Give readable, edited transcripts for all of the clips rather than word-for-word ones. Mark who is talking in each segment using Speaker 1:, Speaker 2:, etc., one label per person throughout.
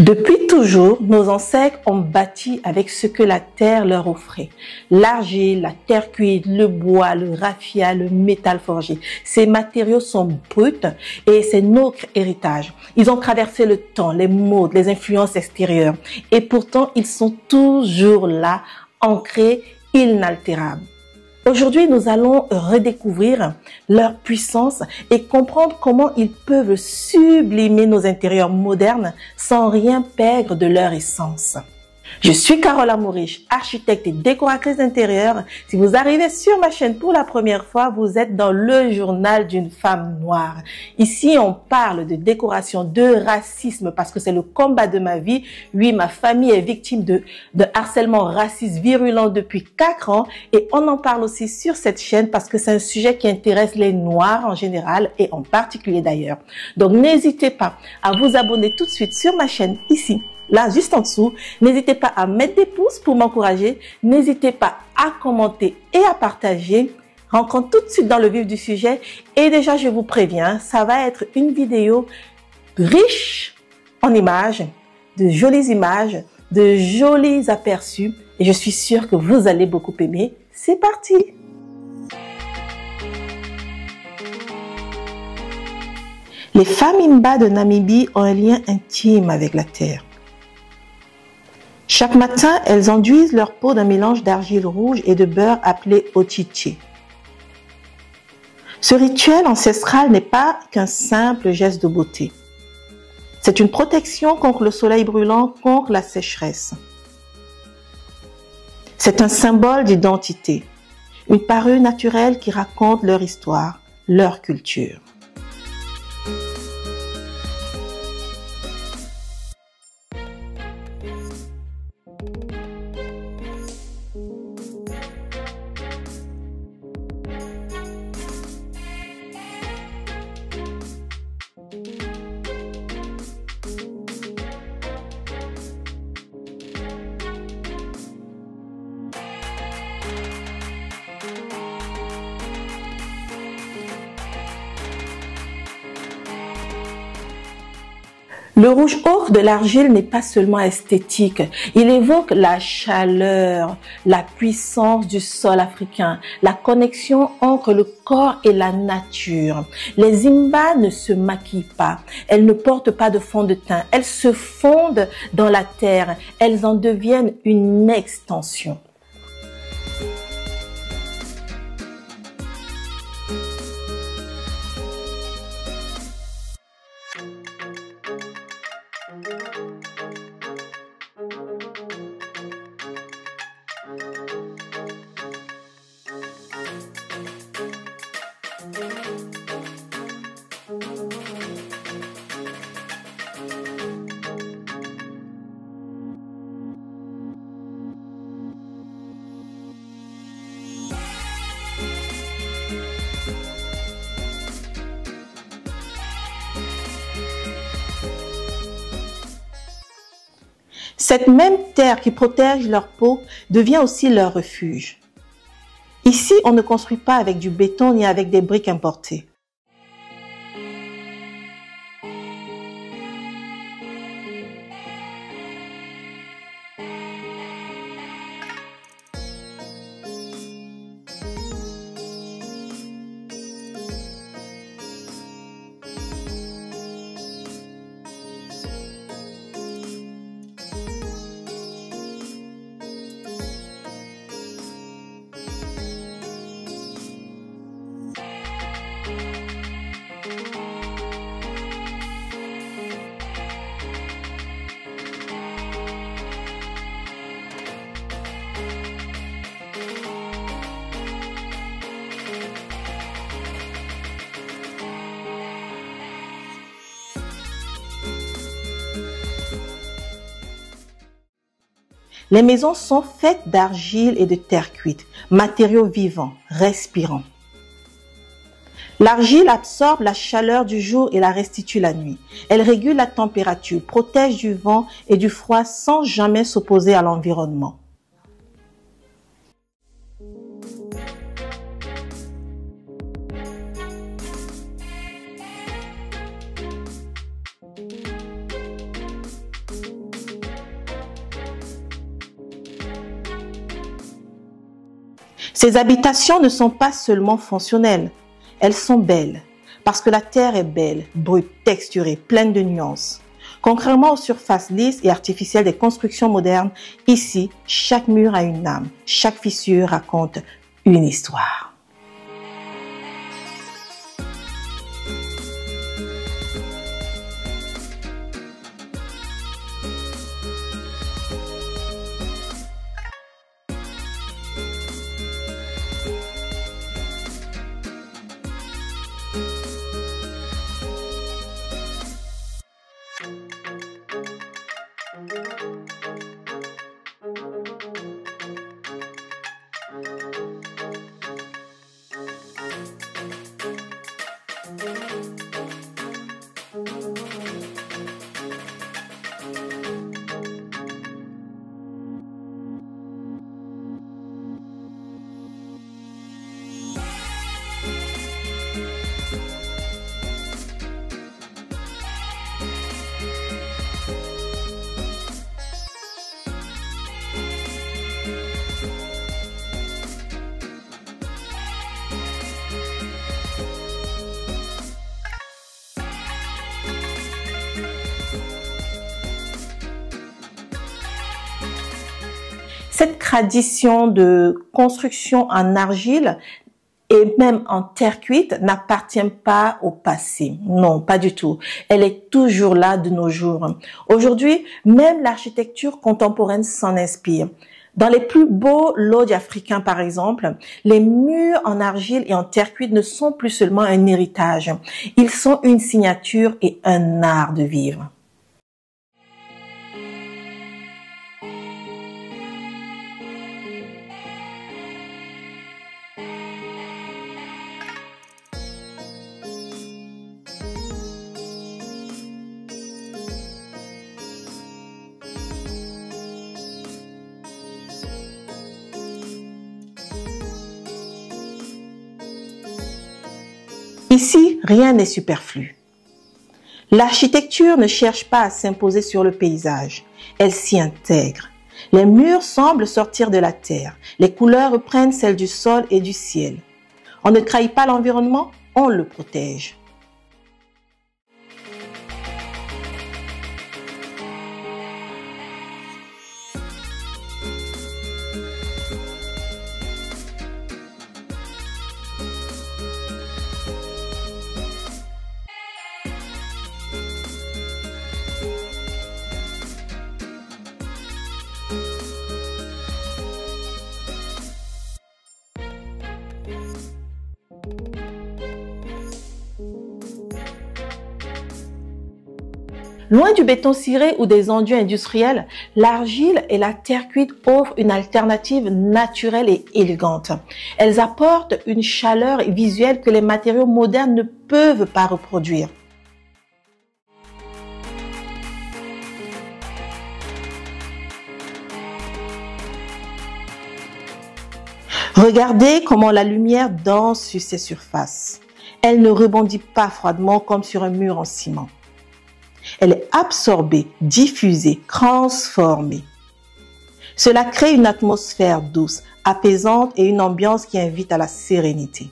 Speaker 1: Depuis toujours, nos ancêtres ont bâti avec ce que la terre leur offrait. L'argile, la terre cuite, le bois, le raffia, le métal forgé. Ces matériaux sont bruts et c'est notre héritage. Ils ont traversé le temps, les modes, les influences extérieures. Et pourtant, ils sont toujours là, ancrés, inaltérables. Aujourd'hui, nous allons redécouvrir leur puissance et comprendre comment ils peuvent sublimer nos intérieurs modernes sans rien perdre de leur essence. Je suis Carole Amourich, architecte et décoratrice d'intérieur. Si vous arrivez sur ma chaîne pour la première fois, vous êtes dans le journal d'une femme noire. Ici, on parle de décoration, de racisme parce que c'est le combat de ma vie. Oui, ma famille est victime de harcèlement raciste virulent depuis 4 ans et on en parle aussi sur cette chaîne parce que c'est un sujet qui intéresse les Noirs en général et en particulier d'ailleurs. Donc, n'hésitez pas à vous abonner tout de suite sur ma chaîne ici. Là, juste en dessous, n'hésitez pas à mettre des pouces pour m'encourager. N'hésitez pas à commenter et à partager. Rentrons tout de suite dans le vif du sujet. Et déjà, je vous préviens, ça va être une vidéo riche en images, de jolis aperçus. Et je suis sûre que vous allez beaucoup aimer. C'est parti! Les femmes Imba de Namibie ont un lien intime avec la terre. Chaque matin, elles enduisent leur peau d'un mélange d'argile rouge et de beurre appelé ochiche. Ce rituel ancestral n'est pas qu'un simple geste de beauté. C'est une protection contre le soleil brûlant, contre la sécheresse. C'est un symbole d'identité, une parure naturelle qui raconte leur histoire, leur culture. Le rouge ocre de l'argile n'est pas seulement esthétique, il évoque la chaleur, la puissance du sol africain, la connexion entre le corps et la nature. Les Imba ne se maquillent pas, elles ne portent pas de fond de teint, elles se fondent dans la terre, elles en deviennent une extension. Cette même terre qui protège leur peau devient aussi leur refuge. Ici, on ne construit pas avec du béton ni avec des briques importées. Les maisons sont faites d'argile et de terre cuite, matériaux vivants, respirants. L'argile absorbe la chaleur du jour et la restitue la nuit. Elle régule la température, protège du vent et du froid sans jamais s'opposer à l'environnement. Ces habitations ne sont pas seulement fonctionnelles, elles sont belles, parce que la terre est belle, brute, texturée, pleine de nuances. Contrairement aux surfaces lisses et artificielles des constructions modernes, ici, chaque mur a une âme, chaque fissure raconte une histoire. Cette tradition de construction en argile et même en terre cuite n'appartient pas au passé. Non, pas du tout. Elle est toujours là de nos jours. Aujourd'hui, même l'architecture contemporaine s'en inspire. Dans les plus beaux lodges africains, par exemple, les murs en argile et en terre cuite ne sont plus seulement un héritage. Ils sont une signature et un art de vivre. Ici, rien n'est superflu. L'architecture ne cherche pas à s'imposer sur le paysage, elle s'y intègre. Les murs semblent sortir de la terre, les couleurs reprennent celles du sol et du ciel. On ne trahit pas l'environnement, on le protège. Loin du béton ciré ou des enduits industriels, l'argile et la terre cuite offrent une alternative naturelle et élégante. Elles apportent une chaleur visuelle que les matériaux modernes ne peuvent pas reproduire. Regardez comment la lumière danse sur ces surfaces. Elle ne rebondit pas froidement comme sur un mur en ciment. Elle est absorbée, diffusée, transformée. Cela crée une atmosphère douce, apaisante et une ambiance qui invite à la sérénité.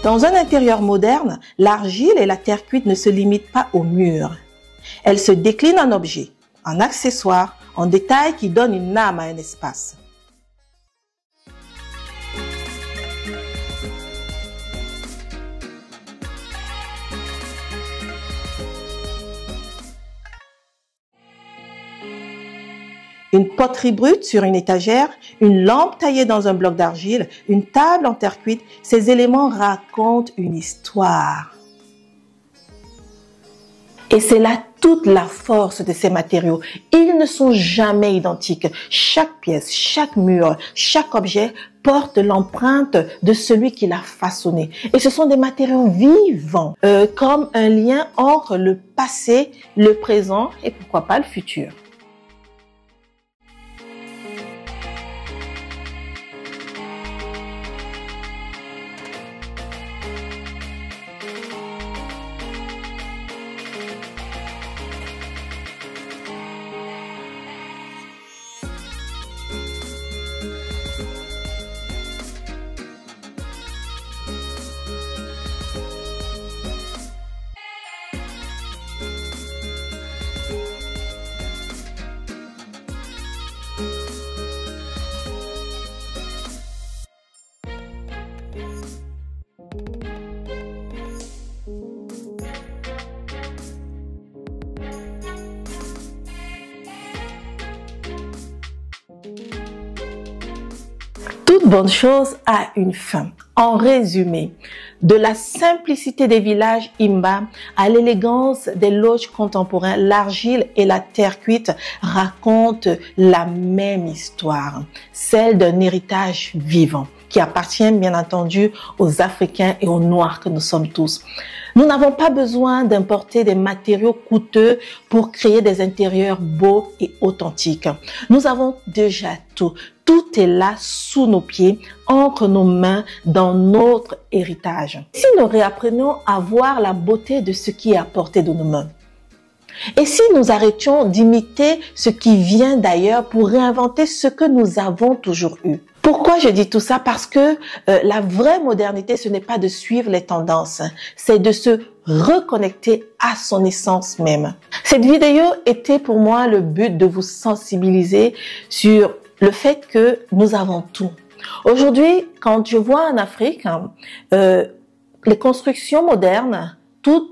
Speaker 1: Dans un intérieur moderne, l'argile et la terre cuite ne se limitent pas aux murs. Elles se déclinent en objets, en accessoires, en détails qui donnent une âme à un espace. une poterie brute sur une étagère, une lampe taillée dans un bloc d'argile, une table en terre cuite. Ces éléments racontent une histoire. Et c'est là toute la force de ces matériaux. Ils ne sont jamais identiques. Chaque pièce, chaque mur, chaque objet porte l'empreinte de celui qui l'a façonné. Et ce sont des matériaux vivants, comme un lien entre le passé, le présent et pourquoi pas le futur. Toute bonne chose a une fin. En résumé, de la simplicité des villages Imba à l'élégance des loges contemporains, l'argile et la terre cuite racontent la même histoire, celle d'un héritage vivant qui appartient bien entendu aux Africains et aux Noirs que nous sommes tous. Nous n'avons pas besoin d'importer des matériaux coûteux pour créer des intérieurs beaux et authentiques. Nous avons déjà tout. Tout est là sous nos pieds, entre nos mains, dans notre héritage. Si nous réapprenons à voir la beauté de ce qui est à portée de nos mains, et si nous arrêtions d'imiter ce qui vient d'ailleurs pour réinventer ce que nous avons toujours eu? Pourquoi je dis tout ça? Parce que la vraie modernité, ce n'est pas de suivre les tendances, c'est de se reconnecter à son essence même. Cette vidéo était pour moi le but de vous sensibiliser sur le fait que nous avons tout. Aujourd'hui, quand je vois en Afrique, les constructions modernes, toutes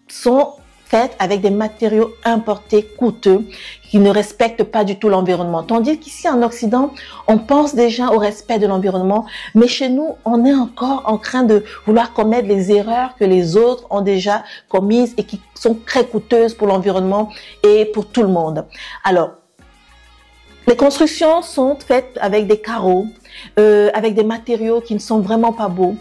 Speaker 1: sont faites avec des matériaux importés coûteux qui ne respectent pas du tout l'environnement. Tandis qu'ici en Occident, on pense déjà au respect de l'environnement, mais chez nous, on est encore en train de vouloir commettre les erreurs que les autres ont déjà commises et qui sont très coûteuses pour l'environnement et pour tout le monde. Alors, les constructions sont faites avec des carreaux, avec des matériaux qui ne sont vraiment pas beaux.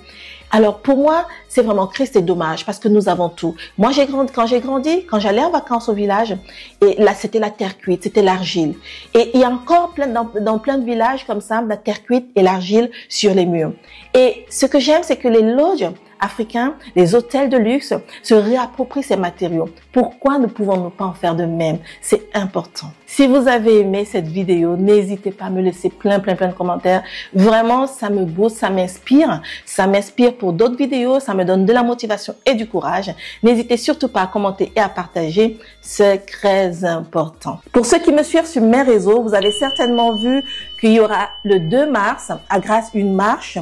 Speaker 1: Alors pour moi, c'est vraiment triste et dommage parce que nous avons tout. Moi, quand j'ai grandi, quand j'allais en vacances au village, et là c'était la terre cuite, c'était l'argile. Et il y a encore dans plein de villages comme ça, la terre cuite et l'argile sur les murs. Et ce que j'aime, c'est que les loges africains, les hôtels de luxe se réapproprient ces matériaux. Pourquoi ne pouvons-nous pas en faire de même? C'est important. Si vous avez aimé cette vidéo, n'hésitez pas à me laisser plein de commentaires. Vraiment, ça me booste, ça m'inspire. Ça m'inspire pour d'autres vidéos, ça me donne de la motivation et du courage. N'hésitez surtout pas à commenter et à partager, c'est très important. Pour ceux qui me suivent sur mes réseaux, vous avez certainement vu qu'il y aura le 2 mars à Grasse une marche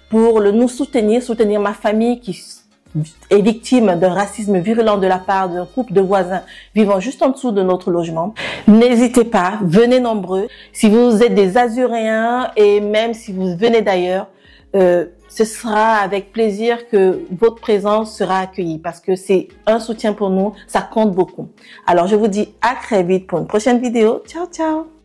Speaker 1: pour nous soutenir ma famille qui est victime d'un racisme virulent de la part d'un couple de voisins vivant juste en dessous de notre logement. N'hésitez pas, venez nombreux. Si vous êtes des Azuréens et même si vous venez d'ailleurs, ce sera avec plaisir que votre présence sera accueillie parce que c'est un soutien pour nous, ça compte beaucoup. Alors je vous dis à très vite pour une prochaine vidéo. Ciao, ciao!